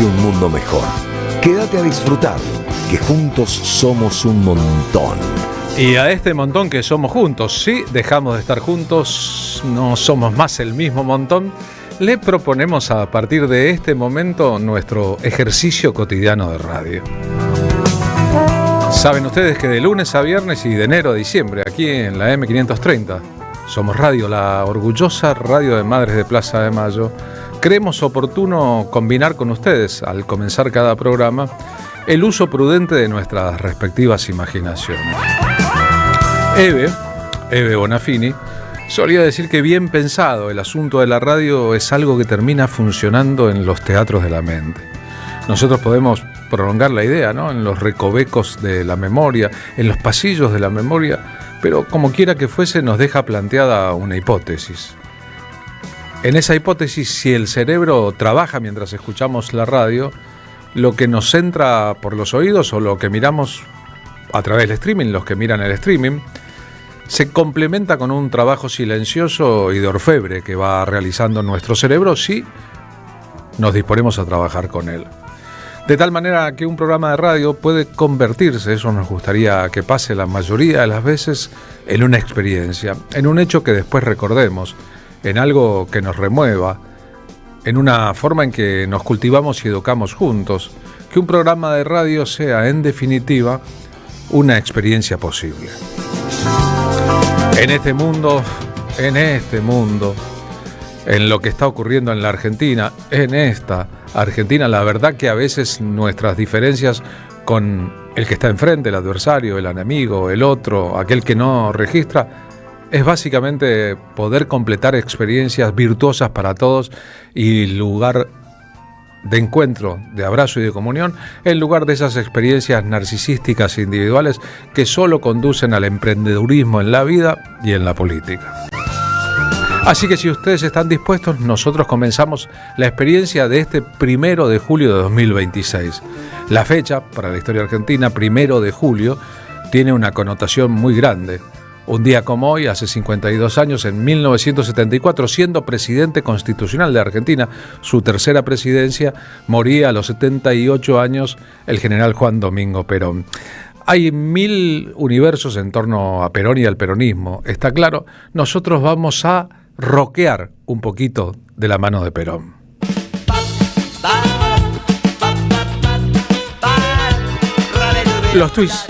Un mundo mejor. Quédate a disfrutarlo, que juntos somos un montón. Y a este montón que somos juntos, si dejamos de estar juntos, no somos más el mismo montón, le proponemos a partir de este momento nuestro ejercicio cotidiano de radio. Saben ustedes que de lunes a viernes y de enero a diciembre, aquí en la M530, somos radio, la orgullosa radio de Madres de Plaza de Mayo. Creemos oportuno combinar con ustedes, al comenzar cada programa, el uso prudente de nuestras respectivas imaginaciones. Eve Bonafini, solía decir que bien pensado el asunto de la radio es algo que termina funcionando en los teatros de la mente. Nosotros podemos prolongar la idea, ¿no?, en los recovecos de la memoria, en los pasillos de la memoria, pero como quiera que fuese nos deja planteada una hipótesis. En esa hipótesis, si el cerebro trabaja mientras escuchamos la radio, lo que nos entra por los oídos o lo que miramos a través del streaming, los que miran el streaming, se complementa con un trabajo silencioso y de orfebre que va realizando nuestro cerebro si nos disponemos a trabajar con él. De tal manera que un programa de radio puede convertirse, eso nos gustaría que pase la mayoría de las veces, en una experiencia, en un hecho que después recordemos, en algo que nos remueva, en una forma en que nos cultivamos y educamos juntos, que un programa de radio sea, en definitiva, una experiencia posible. En este mundo, en lo que está ocurriendo en la Argentina, en esta Argentina, la verdad que a veces nuestras diferencias con el que está enfrente, el adversario, el enemigo, el otro, aquel que no registra, es básicamente poder completar experiencias virtuosas para todos y lugar de encuentro, de abrazo y de comunión, en lugar de esas experiencias narcisísticas e individuales que solo conducen al emprendedurismo en la vida y en la política. Así que si ustedes están dispuestos, nosotros comenzamos la experiencia de este 1 de julio de 2026. La fecha, para la historia argentina, 1 de julio, tiene una connotación muy grande. Un día como hoy, hace 52 años, en 1974, siendo presidente constitucional de Argentina, su tercera presidencia, moría a los 78 años el general Juan Domingo Perón. Hay 1000 universos en torno a Perón y al peronismo, está claro. Nosotros vamos a rockear un poquito de la mano de Perón. Los Twists,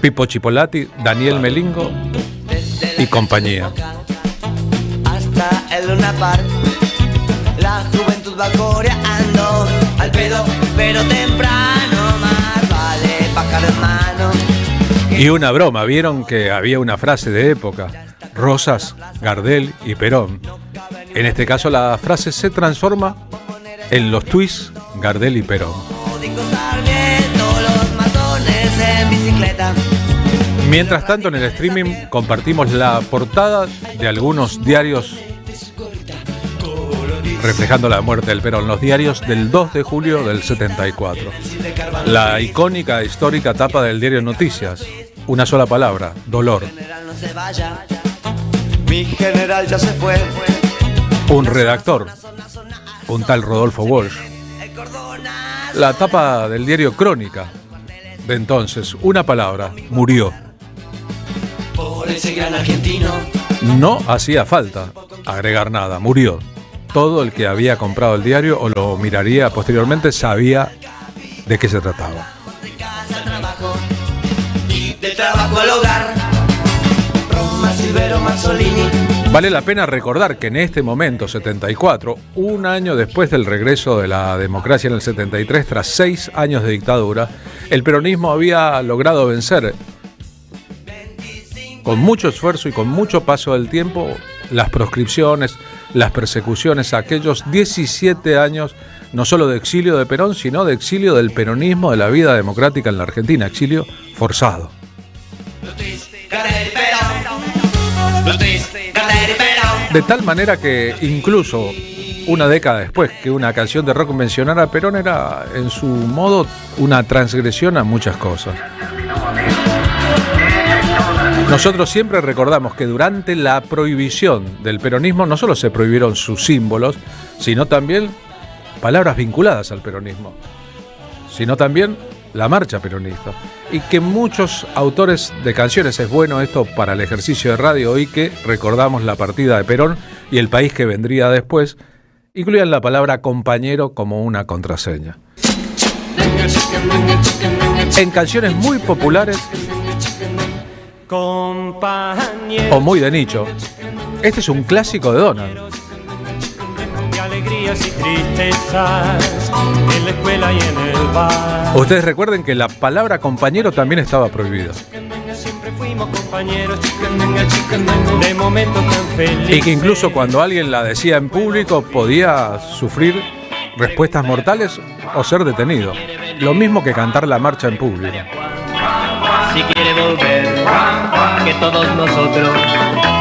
Pipo Chipolati, Daniel Melingo y compañía. Hasta el Luna Park, la juventud va coreando al pedo, pero temprano, más vale pájaro en mano. Y una broma, vieron que había una frase de época: Rosas, Gardel y Perón. En este caso la frase se transforma en Los Twists, Gardel y Perón. Mientras tanto, en el streaming compartimos la portada de algunos diarios reflejando la muerte del Perón, los diarios del 2 de julio del 74. La icónica, histórica tapa del diario Noticias, una sola palabra: dolor. Mi general ya se fue. Un redactor, un tal Rodolfo Walsh. La tapa del diario Crónica de entonces, una palabra: murió. Por ese gran argentino. No hacía falta agregar nada, murió. Todo el que había comprado el diario o lo miraría posteriormente sabía de qué se trataba. Del trabajo al hogar. Roma, Silvero, Mazzolini. Vale la pena recordar que en este momento, 74, un año después del regreso de la democracia en el 73, tras 6 años de dictadura, el peronismo había logrado vencer, con mucho esfuerzo y con mucho paso del tiempo, las proscripciones, las persecuciones, aquellos 17 años, no solo de exilio de Perón, sino de exilio del peronismo, de la vida democrática en la Argentina, exilio forzado. De tal manera que incluso una década después que una canción de rock mencionara a Perón era en su modo una transgresión a muchas cosas. Nosotros siempre recordamos que durante la prohibición del peronismo no solo se prohibieron sus símbolos, sino también palabras vinculadas al peronismo, sino también la marcha peronista. Y que muchos autores de canciones, es bueno esto para el ejercicio de radio hoy que recordamos la partida de Perón y el país que vendría después, incluían la palabra compañero como una contraseña. En canciones muy populares o muy de nicho, este es un clásico de Donald. Alegrías y tristezas en la escuela y en el bar. Ustedes recuerden que la palabra compañero también estaba prohibida. Siempre fuimos compañeros de momentos tan felices. Y que incluso cuando alguien la decía en público podía sufrir respuestas mortales o ser detenido. Lo mismo que cantar la marcha en público. Si quiere volver, que todos nosotros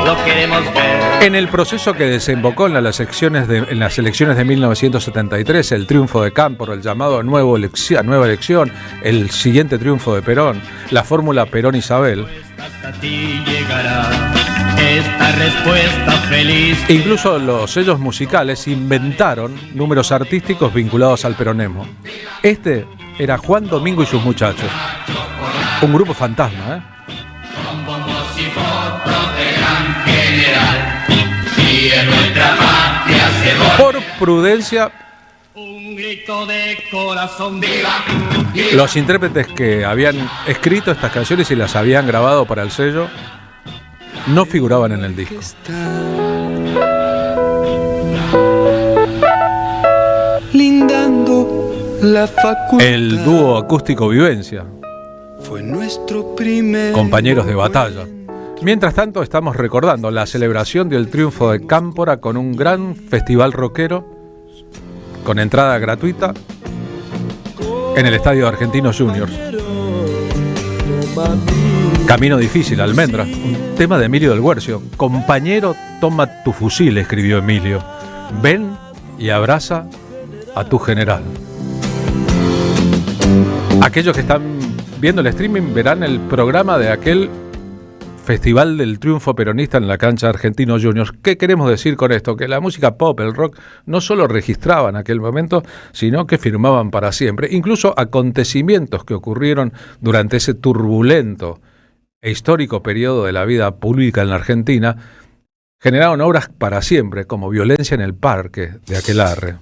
lo queremos ver. En el proceso que desembocó en las elecciones de 1973, el triunfo de Cámpora, el llamado a nueva elección, el siguiente triunfo de Perón, la fórmula Perón-Isabel. Hasta ti llegará esta respuesta feliz. Incluso los sellos musicales inventaron números artísticos vinculados al peronismo. Este era Juan Domingo y sus muchachos. Un grupo fantasma, ¿eh? Por prudencia, Un grito de corazón viva. los intérpretes que habían escrito estas canciones y las habían grabado para el sello no figuraban en el disco. Lindando la facultad. El dúo acústico Vivencia, Fue nuestro primer compañeros de batalla. Mientras tanto, estamos recordando la celebración del triunfo de Cámpora con un gran festival rockero con entrada gratuita en el estadio Argentinos Juniors. Camino difícil, Almendra, un tema de Emilio del Guercio. Compañero, toma tu fusil, escribió Emilio. Ven y abraza a tu general. Aquellos que están viendo el streaming verán el programa de aquel Festival del Triunfo Peronista en la cancha Argentinos Juniors. ¿Qué queremos decir con esto? Que la música pop, el rock, no solo registraba en aquel momento, sino que firmaban para siempre. Incluso acontecimientos que ocurrieron durante ese turbulento e histórico periodo de la vida pública en la Argentina generaron obras para siempre, como Violencia en el Parque, de Aquelarre.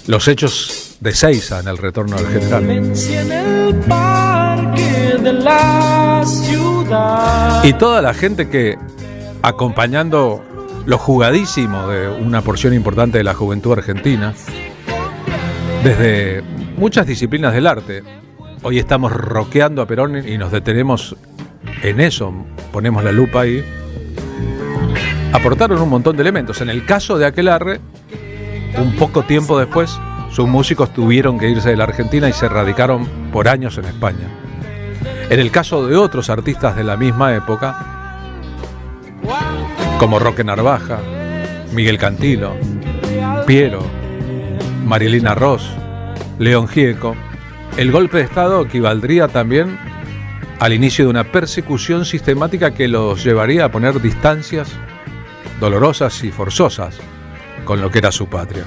Los hechos de Seiza en El Retorno del General. En el parque de la ciudad. Y toda la gente que, acompañando lo jugadísimo de una porción importante de la juventud argentina, desde muchas disciplinas del arte, hoy estamos rockeando a Perón y nos detenemos en eso, ponemos la lupa ahí, aportaron un montón de elementos. En el caso de Aquelarre, un poco tiempo después, sus músicos tuvieron que irse de la Argentina y se radicaron por años en España. En el caso de otros artistas de la misma época, como Roque Narvaja, Miguel Cantilo, Piero, Marilina Ross, León Gieco, el golpe de Estado equivaldría también al inicio de una persecución sistemática que los llevaría a poner distancias dolorosas y forzosas con lo que era su patria.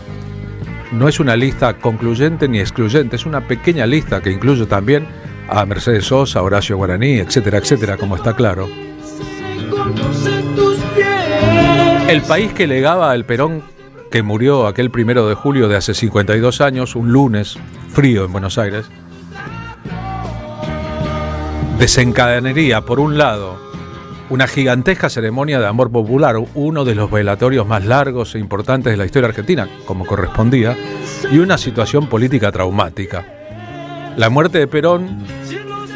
No es una lista concluyente ni excluyente, es una pequeña lista que incluye también a Mercedes Sosa, Horacio Guaraní, etcétera, etcétera, como está claro. El país que legaba al Perón, que murió aquel 1 de julio de hace 52 años, un lunes frío en Buenos Aires, desencadenaría, por un lado, una gigantesca ceremonia de amor popular, uno de los velatorios más largos e importantes de la historia argentina, como correspondía, y una situación política traumática. La muerte de Perón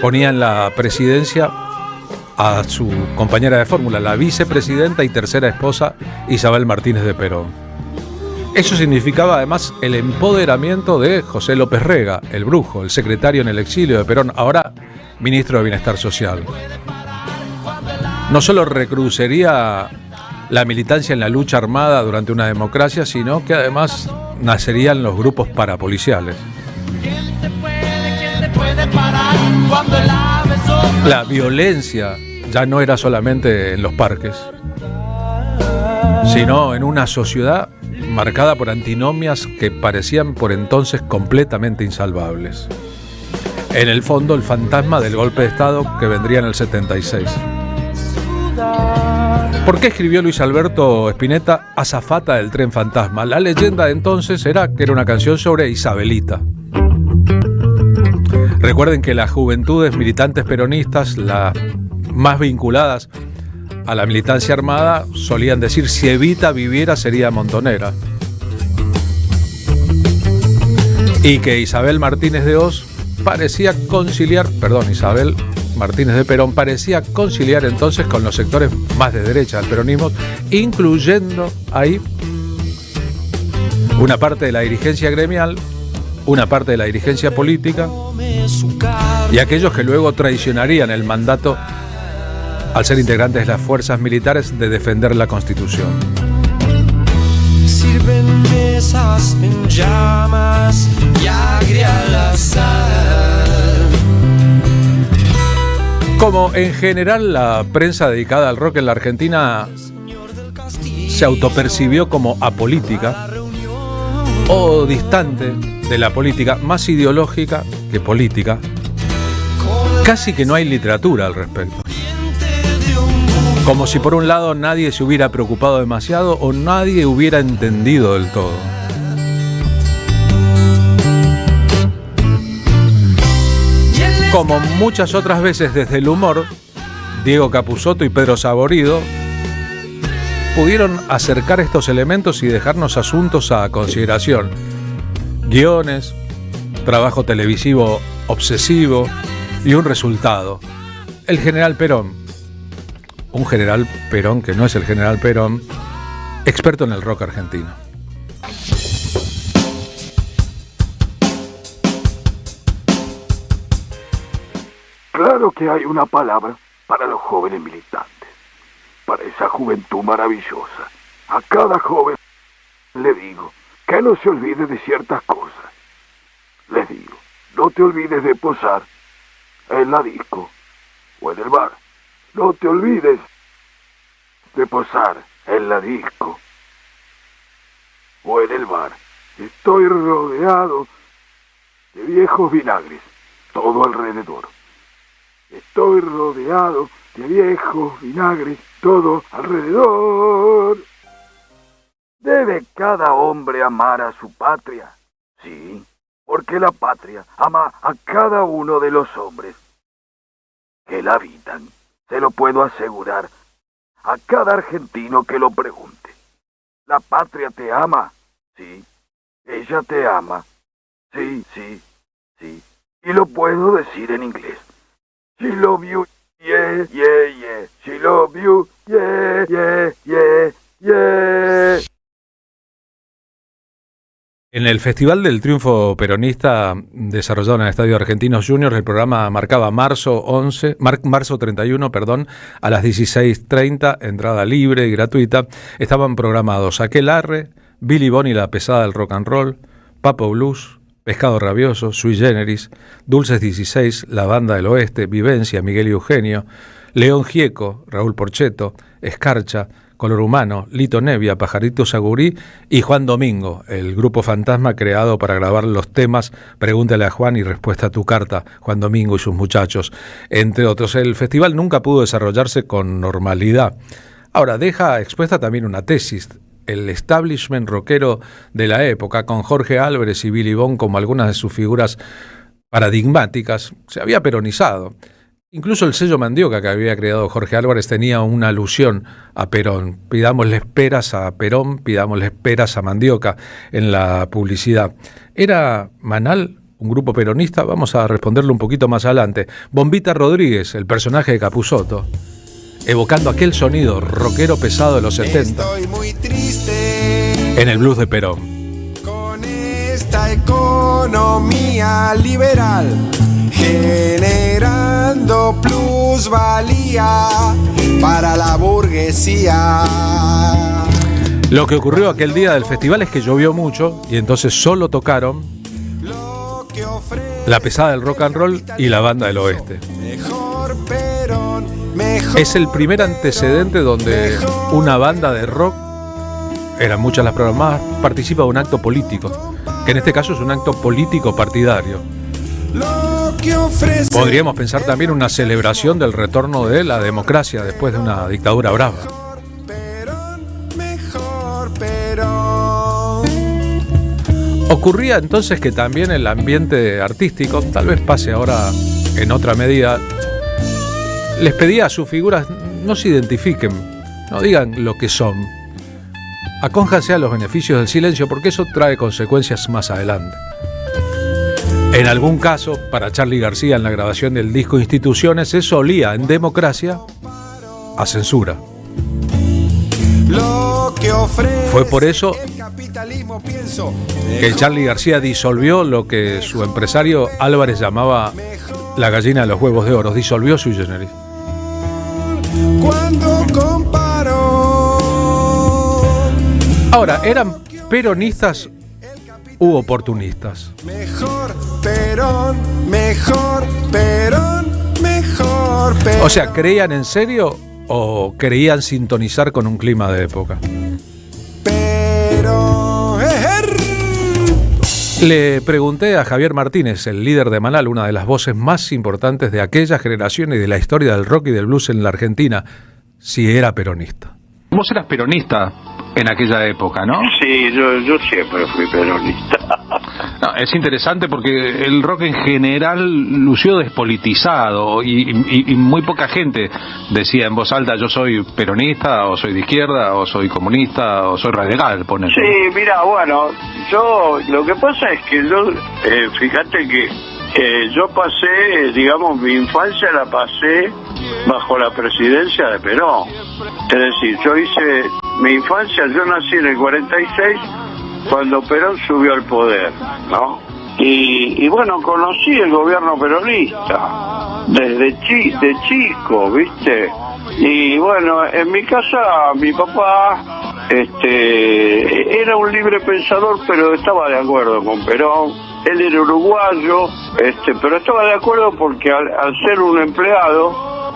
ponía en la presidencia a su compañera de fórmula, la vicepresidenta y tercera esposa, Isabel Martínez de Perón. Eso significaba además el empoderamiento de José López Rega, el brujo, el secretario en el exilio de Perón, ahora ministro de Bienestar Social. No solo recrudecería la militancia en la lucha armada durante una democracia, sino que además nacerían los grupos parapoliciales. La violencia ya no era solamente en los parques, sino en una sociedad marcada por antinomias que parecían por entonces completamente insalvables. En el fondo, el fantasma del golpe de Estado que vendría en el 76. ¿Por qué escribió Luis Alberto Spinetta Azafata del tren fantasma? La leyenda de entonces era que era una canción sobre Isabelita. Recuerden que las juventudes militantes peronistas, las más vinculadas a la militancia armada, solían decir: si Evita viviera sería montonera. Y que Isabel Martínez de Perón parecía conciliar entonces con los sectores más de derecha del peronismo, incluyendo ahí una parte de la dirigencia gremial, una parte de la dirigencia política y aquellos que luego traicionarían el mandato al ser integrantes de las fuerzas militares de defender la Constitución. Sirven mesas en llamas y agria la sal. Como en general la prensa dedicada al rock en la Argentina se autopercibió como apolítica o distante de la política, más ideológica que política, casi que no hay literatura al respecto. Como si por un lado nadie se hubiera preocupado demasiado o nadie hubiera entendido del todo. Como muchas otras veces desde el humor, Diego Capusotto y Pedro Saborido pudieron acercar estos elementos y dejarnos asuntos a consideración. Guiones, trabajo televisivo obsesivo y un resultado. El general Perón. Un general Perón que no es el general Perón, experto en el rock argentino. Claro que hay una palabra para los jóvenes militantes, para esa juventud maravillosa. A cada joven le digo que no se olvide de ciertas cosas. Les digo, no te olvides de posar en la disco o en el bar. No te olvides de posar en la disco o en el bar. Estoy rodeado de viejos vinagres, todo alrededor. Estoy rodeado de viejos vinagres, todo alrededor. ¿Debe cada hombre amar a su patria? Sí, porque la patria ama a cada uno de los hombres que la habitan. Se lo puedo asegurar a cada argentino que lo pregunte. ¿La patria te ama? Sí. ¿Ella te ama? Sí, sí, sí. Y lo puedo decir en inglés. She love you, yeah, yeah, yeah. She love you, yeah, yeah, yeah, yeah. En el Festival del Triunfo Peronista desarrollado en el Estadio Argentinos Juniors, el programa marcaba marzo 31, a las 16:30, entrada libre y gratuita. Estaban programados Aquelarre, Billy Bond y la pesada del rock and roll, Papo Blues, Pescado Rabioso, Sui Generis, Dulces 16, La Banda del Oeste, Vivencia, Miguel y Eugenio, León Gieco, Raúl Porcheto, Escarcha, Color Humano, Lito Nevia, Pajarito Sagurí y Juan Domingo, el grupo fantasma creado para grabar los temas Pregúntale a Juan y Respuesta a tu carta, Juan Domingo y sus muchachos, entre otros. El festival nunca pudo desarrollarse con normalidad. Ahora, deja expuesta también una tesis. El establishment rockero de la época, con Jorge Álvarez y Billy Bond como algunas de sus figuras paradigmáticas, se había peronizado. Incluso el sello Mandioca que había creado Jorge Álvarez tenía una alusión a Perón. Pidámosle esperas a Perón, pidámosle esperas a Mandioca en la publicidad. ¿Era Manal un grupo peronista? Vamos a responderlo un poquito más adelante. Bombita Rodríguez, el personaje de Capusotto, evocando aquel sonido rockero pesado de los 70. Estoy muy triste en el blues de Perón. con esta economía liberal, generando plusvalía para la burguesía. Lo que ocurrió aquel día del festival es que llovió mucho y entonces solo tocaron la pesada del rock and roll y la banda del oeste. Mejor Perón, mejor Es el primer antecedente donde una banda de rock eran muchas las programadas, participa de un acto político, que en este caso es un acto político partidario. Podríamos pensar también una celebración del retorno de la democracia después de una dictadura brava. Ocurría entonces que también el ambiente artístico, tal vez pase ahora en otra medida, les pedía a sus figuras no se identifiquen, no digan lo que son. Acónjanse a los beneficios del silencio porque eso trae consecuencias más adelante. En algún caso, para Charly García en la grabación del disco Instituciones, eso olía en democracia a censura. Fue por eso que Charly García disolvió lo que su empresario Álvarez llamaba la gallina de los huevos de oro, disolvió Sui Generis. Ahora, ¿eran peronistas u oportunistas? Mejor Perón, mejor Perón, mejor Perón. O sea, ¿creían en serio o creían sintonizar con un clima de época? Le pregunté a Javier Martínez, el líder de Manal, una de las voces más importantes de aquella generación y de la historia del rock y del blues en la Argentina, si era peronista. Vos eras peronista en aquella época, ¿no? Sí, yo siempre fui peronista. No, es interesante porque el rock en general lució despolitizado y muy poca gente decía en voz alta yo soy peronista o soy de izquierda o soy comunista o soy radical, ponele. Sí, mira, bueno, yo lo que pasa es que yo, fíjate que yo pasé, digamos, mi infancia la pasé bajo la presidencia de Perón. Es decir, yo hice mi infancia, yo nací en el 46 cuando Perón subió al poder, ¿no? Y bueno, conocí el gobierno peronista desde chico, ¿viste? Y bueno, en mi casa mi papá era un libre pensador, pero estaba de acuerdo con Perón. Él era uruguayo, pero estaba de acuerdo porque al ser un empleado,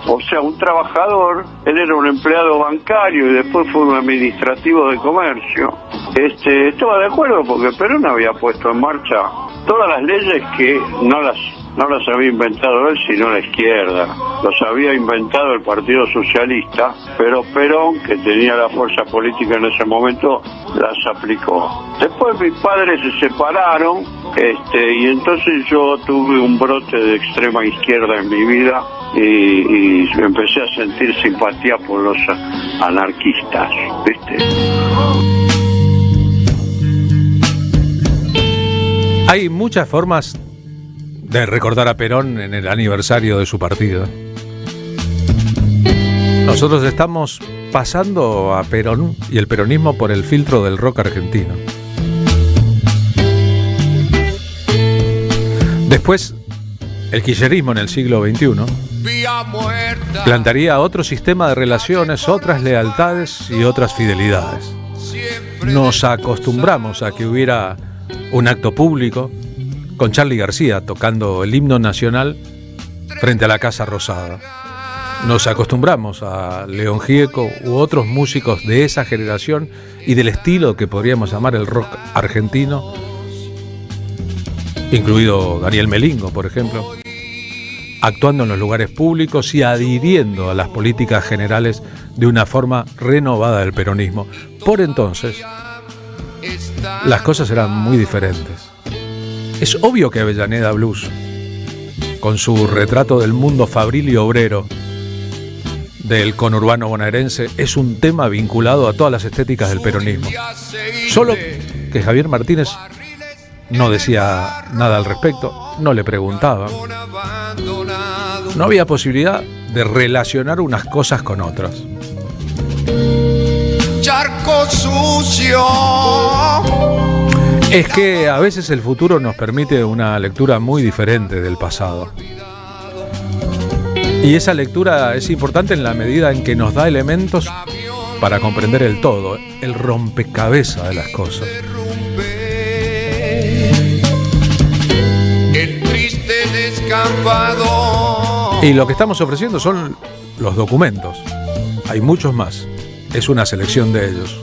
o sea, un trabajador, él era un empleado bancario y después fue un administrativo de comercio. Estaba de acuerdo porque Perón había puesto en marcha todas las leyes que no las había inventado él, sino la izquierda. Los había inventado el Partido Socialista, pero Perón, que tenía la fuerza política en ese momento, las aplicó. Después mis padres se separaron, y entonces yo tuve un brote de extrema izquierda en mi vida y empecé a sentir simpatía por los anarquistas, ¿viste? Hay muchas formas de recordar a Perón en el aniversario de su partido. Nosotros estamos pasando a Perón y el peronismo por el filtro del rock argentino. Después, el kirchnerismo en el siglo XXI plantearía otro sistema de relaciones, otras lealtades y otras fidelidades. Nos acostumbramos a que hubiera un acto público con Charly García tocando el himno nacional frente a la Casa Rosada. Nos acostumbramos a León Gieco u otros músicos de esa generación y del estilo que podríamos llamar el rock argentino, incluido Daniel Melingo, por ejemplo, actuando en los lugares públicos y adhiriendo a las políticas generales de una forma renovada del peronismo. Por entonces, las cosas eran muy diferentes. Es obvio que Avellaneda Blues, con su retrato del mundo fabril y obrero del conurbano bonaerense, es un tema vinculado a todas las estéticas del peronismo. Solo que Javier Martínez no decía nada al respecto, no le preguntaba. No había posibilidad de relacionar unas cosas con otras. Charco sucio. Es que a veces el futuro nos permite una lectura muy diferente del pasado. Y esa lectura es importante en la medida en que nos da elementos para comprender el todo, el rompecabezas de las cosas. El triste descampado. Y lo que estamos ofreciendo son los documentos. Hay muchos más. Es una selección de ellos.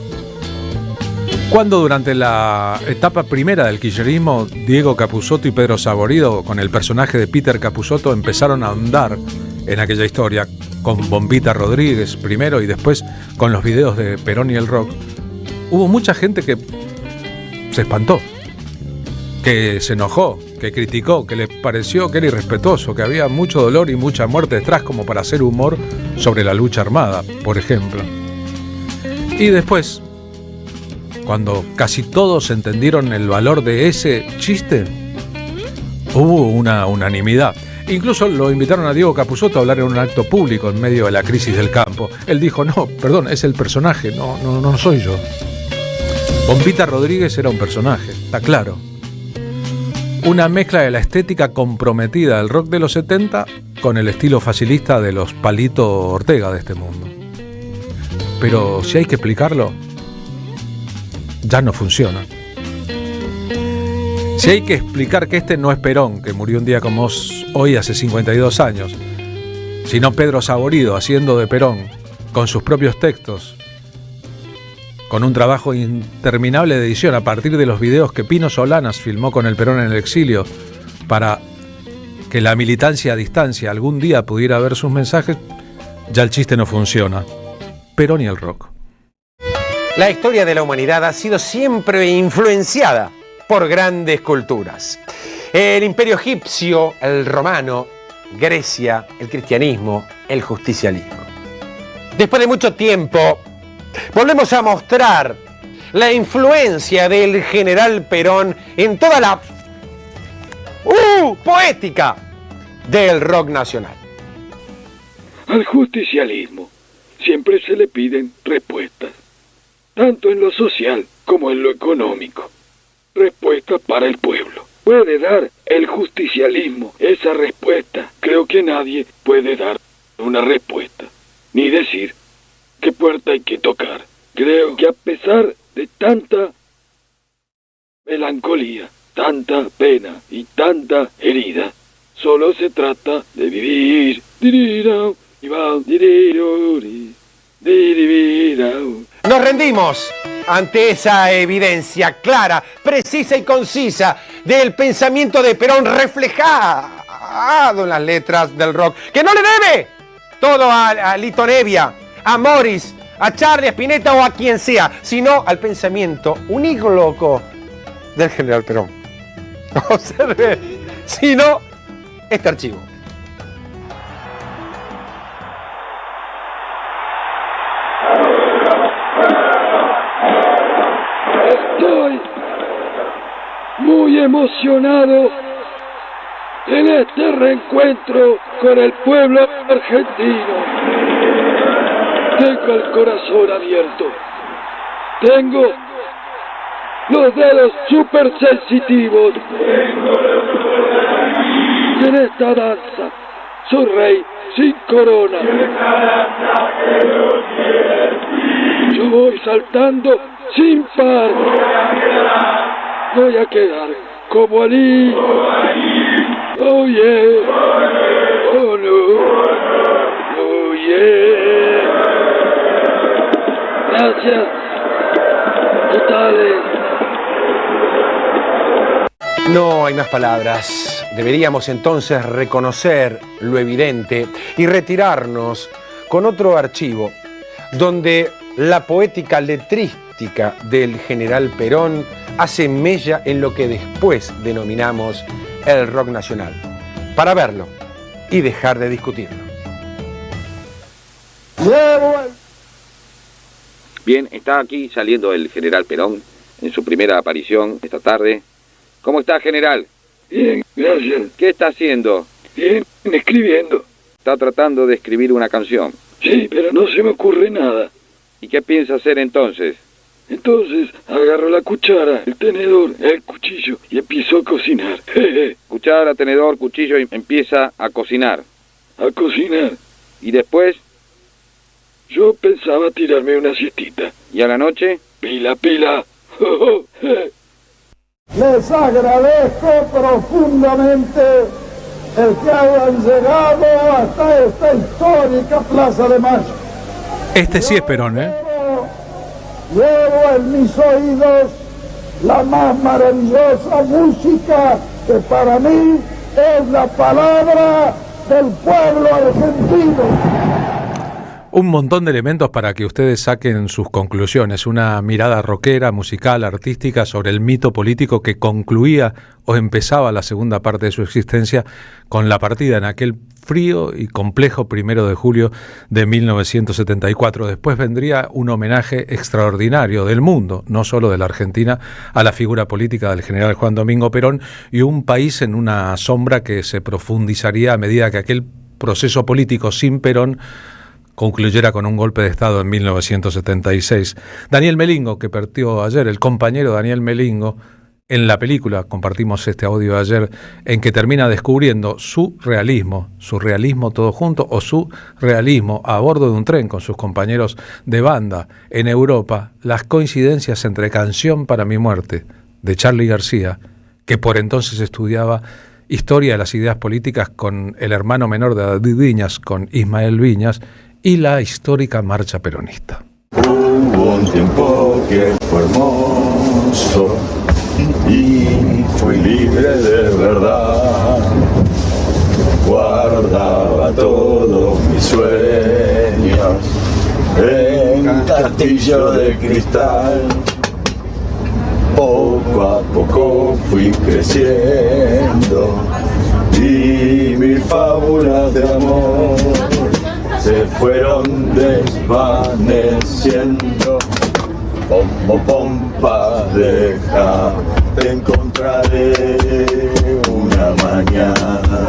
Cuando durante la etapa primera del kirchnerismo, Diego Capusotto y Pedro Saborido, con el personaje de Peter Capusotto, empezaron a ahondar en aquella historia, con Bombita Rodríguez primero y después con los videos de Perón y el rock, hubo mucha gente que se espantó, que se enojó, que criticó, que le pareció que era irrespetuoso, que había mucho dolor y mucha muerte detrás como para hacer humor sobre la lucha armada, por ejemplo. Y después, cuando casi todos entendieron el valor de ese chiste, hubo una unanimidad. Incluso lo invitaron a Diego Capusotto a hablar en un acto público en medio de la crisis del campo. Él dijo, no, perdón, es el personaje, no soy yo. Bombita Rodríguez era un personaje, está claro. Una mezcla de la estética comprometida del rock de los 70 con el estilo facilista de los Palito Ortega de este mundo. Pero si hay que explicarlo, ya no funciona. Si hay que explicar que este no es Perón, que murió un día como hoy hace 52 años, sino Pedro Saborido haciendo de Perón, con sus propios textos, con un trabajo interminable de edición a partir de los videos que Pino Solanas filmó con el Perón en el exilio, para que la militancia a distancia algún día pudiera ver sus mensajes, ya el chiste no funciona. Perón y el rock. La historia de la humanidad ha sido siempre influenciada por grandes culturas. El imperio egipcio, el romano, Grecia, el cristianismo, el justicialismo. Después de mucho tiempo, volvemos a mostrar la influencia del general Perón en toda la poética del rock nacional. Al justicialismo siempre se le piden respuestas, tanto en lo social como en lo económico. Respuestas para el pueblo. ¿Puede dar el justicialismo esa respuesta? Creo que nadie puede dar una respuesta, ni decir qué puerta hay que tocar. Creo que a pesar de tanta melancolía, tanta pena y tanta herida, solo se trata de vivir. Nos rendimos ante esa evidencia clara, precisa y concisa del pensamiento de Perón reflejado en las letras del rock, que no le debe todo a Lito Nevia, a Morris, a Charlie, a Spinetta o a quien sea, sino al pensamiento unívoco del general Perón. Observe, sino este archivo. Estoy muy emocionado en este reencuentro con el pueblo argentino. Tengo el corazón abierto. Tengo los dedos súper sensitivos. En esta danza soy rey sin corona. Yo voy saltando sin par. Voy a quedar como Ali. Oh yeah. Oh no. Oh yeah. Gracias. Totales. No hay más palabras. Deberíamos entonces reconocer lo evidente y retirarnos con otro archivo donde la poética letrística del general Perón hace mella en lo que después denominamos el rock nacional, para verlo y dejar de discutirlo. Bien, está aquí saliendo el general Perón en su primera aparición esta tarde. ¿Cómo está, general? Bien, gracias. ¿Qué está haciendo? Bien, escribiendo. Está tratando de escribir una canción. Sí, pero no se me ocurre nada. ¿Y qué piensa hacer entonces? Entonces agarro la cuchara, el tenedor, el cuchillo y empiezo a cocinar. Cuchara, tenedor, cuchillo y empieza a cocinar. A cocinar. ¿Y después? Yo pensaba tirarme una siestita. ¿Y a la noche? Pila, pila. Les agradezco profundamente el que hayan llegado hasta esta histórica Plaza de Mayo. Este sí es Perón, ¿eh? llevo en mis oídos la más maravillosa música que para mí es la palabra del pueblo argentino. Un montón de elementos para que ustedes saquen sus conclusiones, una mirada rockera, musical, artística sobre el mito político que concluía o empezaba la segunda parte de su existencia con la partida en aquel frío y complejo 1 de julio de 1974. Después vendría un homenaje extraordinario del mundo, no solo de la Argentina, a la figura política del general Juan Domingo Perón, y un país en una sombra que se profundizaría a medida que aquel proceso político sin Perón concluyera con un golpe de Estado en 1976. Daniel Melingo, que partió ayer, el compañero Daniel Melingo, en la película, compartimos este audio ayer, en que termina descubriendo su realismo todo junto, o su realismo a bordo de un tren con sus compañeros de banda en Europa, las coincidencias entre Canción para mi muerte, de Charly García, que por entonces estudiaba historia de las ideas políticas con el hermano menor de David Viñas, con Ismael Viñas, y la histórica marcha peronista. Hubo un tiempo que fue hermoso y fui libre de verdad. Guardaba todos mis sueños en un castillo de cristal. Poco a poco fui creciendo y mis fábulas de amor se fueron desvaneciendo. Como pompa, deja, te encontraré una mañana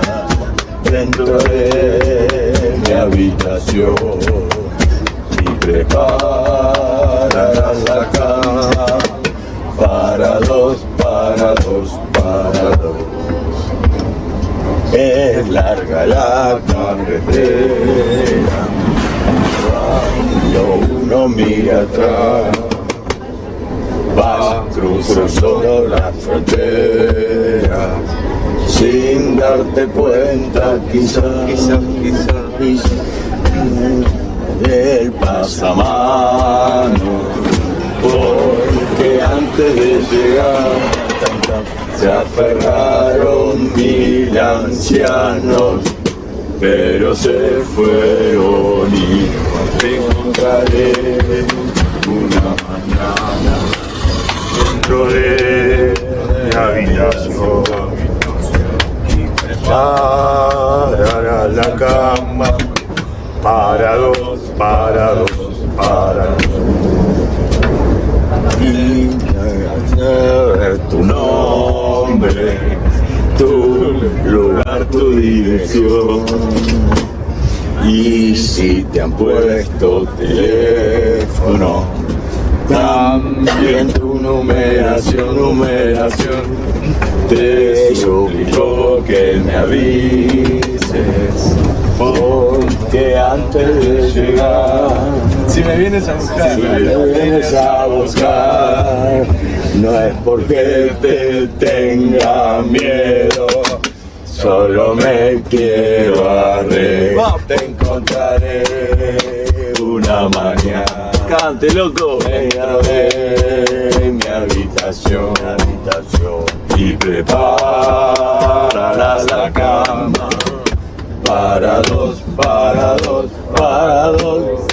dentro de mi habitación y prepararás la cama para dos, para dos, para dos. Es larga la carretera cuando uno mira atrás. Vas cruzando las fronteras sin darte cuenta, quizás el pasamano, porque antes de llegar se aferraron 1000 ancianos, pero se fueron y te encontraré una mañana dentro de mi habitación y prepararás la cama para dos, para dos, para dos. Y ver tu nombre, tu lugar, tu dirección. Y si te han puesto teléfono, también tu numeración. Te suplico que me avises, porque antes de llegar, si me vienes a buscar, no es porque te tenga miedo, solo me quiero arreglar. Te encontraré una mañana. Cante, loco. Dentro de mi habitación y prepararás la cama para dos, para dos, para dos.